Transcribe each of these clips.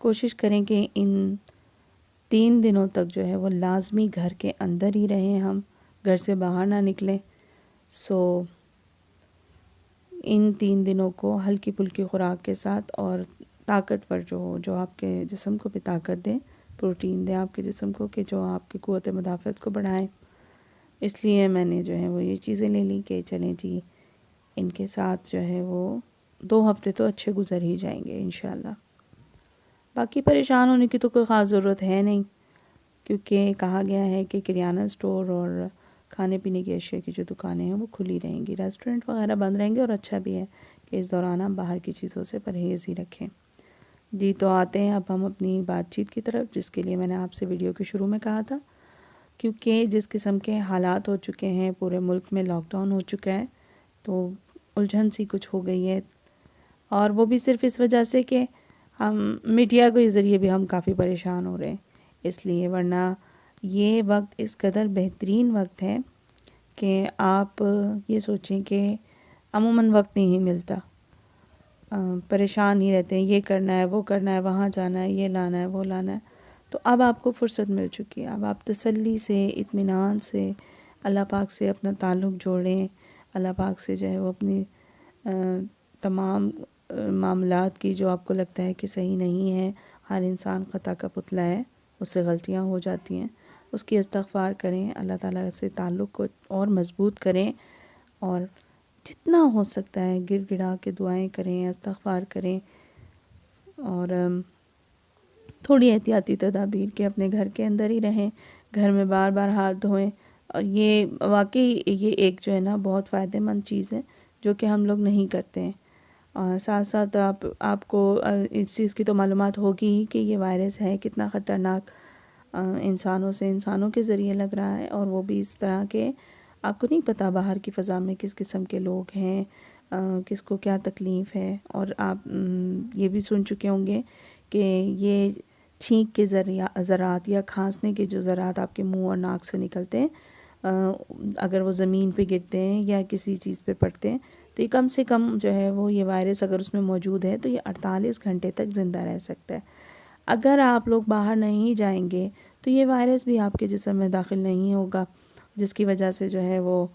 کوشش کریں کہ ان 3 دنوں تک جو ہے وہ لازمی گھر کے اندر ہی رہیں، ہم گھر سے باہر نہ نکلیں. ان 3 دنوں کو ہلکی پھلکی خوراک کے ساتھ اور طاقتور جو آپ کے جسم کو بھی طاقت دیں، پروٹین دیں آپ کے جسم کو، کہ جو آپ کی قوت مدافعت کو بڑھائیں. اس لیے میں نے جو ہے وہ یہ چیزیں لے لی کہ چلیں جی ان کے ساتھ جو ہے وہ 2 ہفتے تو اچھے گزر ہی جائیں گے انشاءاللہ. باقی پریشان ہونے کی تو کوئی خاص ضرورت ہے نہیں، کیونکہ کہا گیا ہے کہ کریانہ سٹور اور کھانے پینے کی اشیاء کی جو دکانیں ہیں وہ کھلی رہیں گی، ریسٹورنٹ وغیرہ بند رہیں گے، اور اچھا بھی ہے کہ اس دوران آپ باہر کی چیزوں سے پرہیز ہی رکھیں. جی تو آتے ہیں اب ہم اپنی بات چیت کی طرف، جس کے لیے میں نے آپ سے ویڈیو کے شروع میں کہا تھا. کیونکہ جس قسم کے حالات ہو چکے ہیں، پورے ملک میں لاک ڈاؤن ہو چکا ہے، تو الجھن سی کچھ ہو گئی ہے. اور وہ بھی صرف اس وجہ سے کہ ہم میڈیا کے ذریعے بھی ہم کافی پریشان ہو رہے ہیں، اس لیے. ورنہ یہ وقت اس قدر بہترین وقت ہے کہ آپ یہ سوچیں کہ عموماً وقت نہیں ملتا، پریشان ہی رہتے ہیں، یہ کرنا ہے وہ کرنا ہے، وہاں جانا ہے، یہ لانا ہے وہ لانا ہے. تو اب آپ کو فرصت مل چکی ہے، اب آپ تسلی سے، اطمینان سے اللہ پاک سے اپنا تعلق جوڑیں. اللہ پاک سے جو ہے وہ اپنی تمام معاملات کی جو آپ کو لگتا ہے کہ صحیح نہیں ہے، ہر انسان خطا کا پتلا ہے، اس سے غلطیاں ہو جاتی ہیں، اس کی استغفار کریں، اللہ تعالیٰ سے تعلق کو اور مضبوط کریں، اور جتنا ہو سکتا ہے گر گڑا کے دعائیں کریں، استغفار کریں، اور تھوڑی احتیاطی تدابیر کے اپنے گھر کے اندر ہی رہیں، گھر میں بار بار ہاتھ دھوئیں. اور یہ واقعی یہ ایک جو ہے نا بہت فائدہ مند چیز ہے جو کہ ہم لوگ نہیں کرتے ہیں. اور ساتھ ساتھ آپ کو اس چیز کی تو معلومات ہوگی ہی کہ یہ وائرس ہے کتنا خطرناک، انسانوں سے انسانوں کے ذریعے لگ رہا ہے، اور وہ بھی اس طرح کہ آپ کو نہیں پتہ باہر کی فضا میں کس قسم کے لوگ ہیں، کس کو کیا تکلیف ہے. اور آپ یہ بھی سن چکے ہوں گے کہ یہ چھینک کے ذرات یا کھانسنے کے جو ذرات آپ کے منہ اور ناک سے نکلتے ہیں، اگر وہ زمین پہ گرتے ہیں یا کسی چیز پہ پڑتے ہیں، تو یہ کم سے کم جو ہے وہ یہ وائرس اگر اس میں موجود ہے تو یہ 48 گھنٹے تک زندہ رہ سکتا ہے. اگر آپ لوگ باہر نہیں جائیں گے تو یہ وائرس بھی آپ کے جسم میں داخل نہیں ہوگا، جس کی وجہ سے جو ہے وہ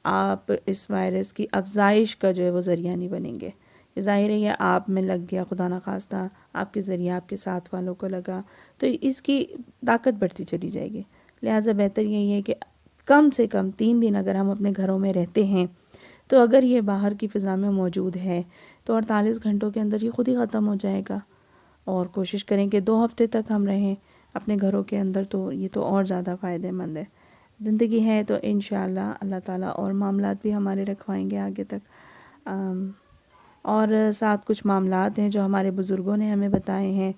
آپ اس وائرس کی افزائش کا جو ہے وہ ذریعہ نہیں بنیں گے. یہ ظاہر ہے یہ آپ میں لگ گیا، خدا نخواستہ آپ کے ذریعے آپ کے ساتھ والوں کو لگا، تو اس کی طاقت بڑھتی چلی جائے گی. لہٰذا بہتر یہی ہے کہ کم سے کم 3 دن اگر ہم اپنے گھروں میں رہتے ہیں، تو اگر یہ باہر کی فضا میں موجود ہے تو 48 گھنٹوں کے اندر یہ خود ہی ختم ہو جائے گا. اور کوشش کریں کہ 2 ہفتے تک ہم رہیں اپنے گھروں کے اندر، تو یہ تو اور زیادہ فائدہ مند ہے. زندگی ہے تو انشاءاللہ اللہ تعالیٰ اور معاملات بھی ہمارے رکھوائیں گے آگے تک. اور ساتھ کچھ معاملات ہیں جو ہمارے بزرگوں نے ہمیں بتائے ہیں،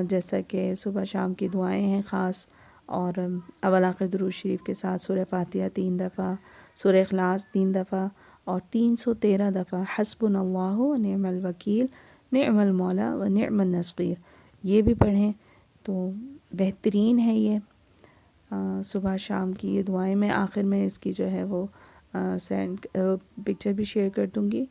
جیسا کہ صبح شام کی دعائیں ہیں خاص، اور اول آخر درود شریف کے ساتھ سورہ فاتحہ 3 دفعہ، سورہ اخلاص 3 دفعہ، اور 313 دفعہ حسبنا اللہ و نعم الوکیل، نعم المولا و نعم النصیر، یہ بھی پڑھیں تو بہترین ہے. یہ صبح شام کی یہ دعائیں میں آخر میں اس کی جو ہے وہ پکچر بھی شیئر کر دوں گی.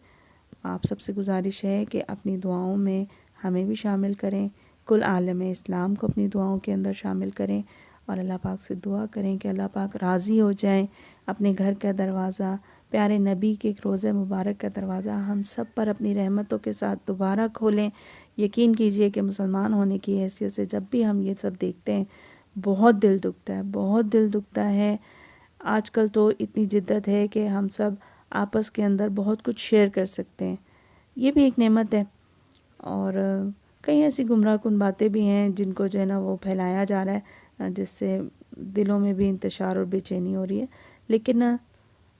آپ سب سے گزارش ہے کہ اپنی دعاؤں میں ہمیں بھی شامل کریں، کل عالم اسلام کو اپنی دعاؤں کے اندر شامل کریں، اور اللہ پاک سے دعا کریں کہ اللہ پاک راضی ہو جائیں، اپنے گھر کا دروازہ، پیارے نبی کے روضہ مبارک کا دروازہ ہم سب پر اپنی رحمتوں کے ساتھ دوبارہ کھولیں. یقین کیجئے کہ مسلمان ہونے کی حیثیت سے جب بھی ہم یہ سب دیکھتے ہیں بہت دل دکھتا ہے، بہت دل دکھتا ہے. آج کل تو اتنی جدت ہے کہ ہم سب آپس کے اندر بہت کچھ شیئر کر سکتے ہیں، یہ بھی ایک نعمت ہے. اور کئی ایسی گمراہ کن باتیں بھی ہیں جن کو جو ہے نا وہ پھیلایا جا رہا ہے، جس سے دلوں میں بھی انتشار اور بے چینی ہو رہی ہے. لیکن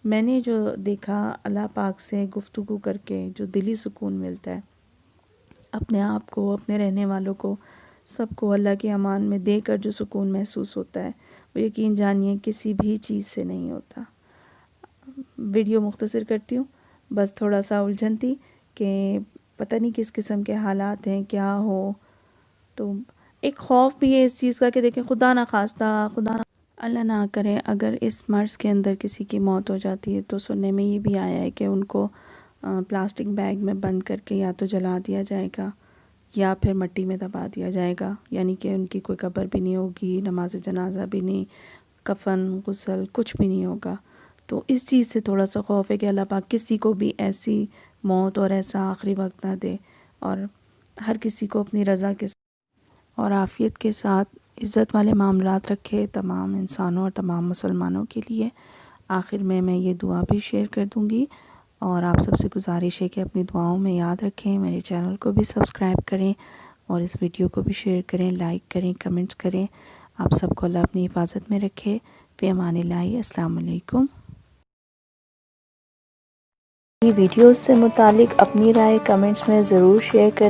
میں نے جو دیکھا اللہ پاک سے گفتگو کر کے جو دلی سکون ملتا ہے، اپنے آپ کو، اپنے رہنے والوں کو، سب کو اللہ کے امان میں دے کر جو سکون محسوس ہوتا ہے، وہ یقین جانیے کسی بھی چیز سے نہیں ہوتا. ویڈیو مختصر کرتی ہوں، بس تھوڑا سا الجھن تھی کہ پتہ نہیں کس قسم کے حالات ہیں، کیا ہو. تو ایک خوف بھی ہے اس چیز کا کہ دیکھیں خدا نہ خواستہ، اللہ نہ کرے اگر اس مرض کے اندر کسی کی موت ہو جاتی ہے تو سننے میں یہ بھی آیا ہے کہ ان کو پلاسٹک بیگ میں بند کر کے یا تو جلا دیا جائے گا یا پھر مٹی میں دبا دیا جائے گا، یعنی کہ ان کی کوئی قبر بھی نہیں ہوگی، نماز جنازہ بھی نہیں، کفن غسل کچھ بھی نہیں ہوگا۔ تو اس چیز سے تھوڑا سا خوف ہے کہ اللہ پاک کسی کو بھی ایسی موت اور ایسا آخری وقت نہ دے، اور ہر کسی کو اپنی رضا کے اور عافیت کے ساتھ عزت والے معاملات رکھے تمام انسانوں اور تمام مسلمانوں کے لیے۔ آخر میں یہ دعا بھی شیئر کر دوں گی، اور آپ سب سے گزارش ہے کہ اپنی دعاؤں میں یاد رکھیں، میرے چینل کو بھی سبسکرائب کریں اور اس ویڈیو کو بھی شیئر کریں، لائک کریں، کمنٹس کریں۔ آپ سب کو اللہ اپنی حفاظت میں رکھے۔ فی امان اللہ۔ السلام علیکم۔ ویڈیوز سے متعلق اپنی رائے کمنٹس میں ضرور شیئر کریں۔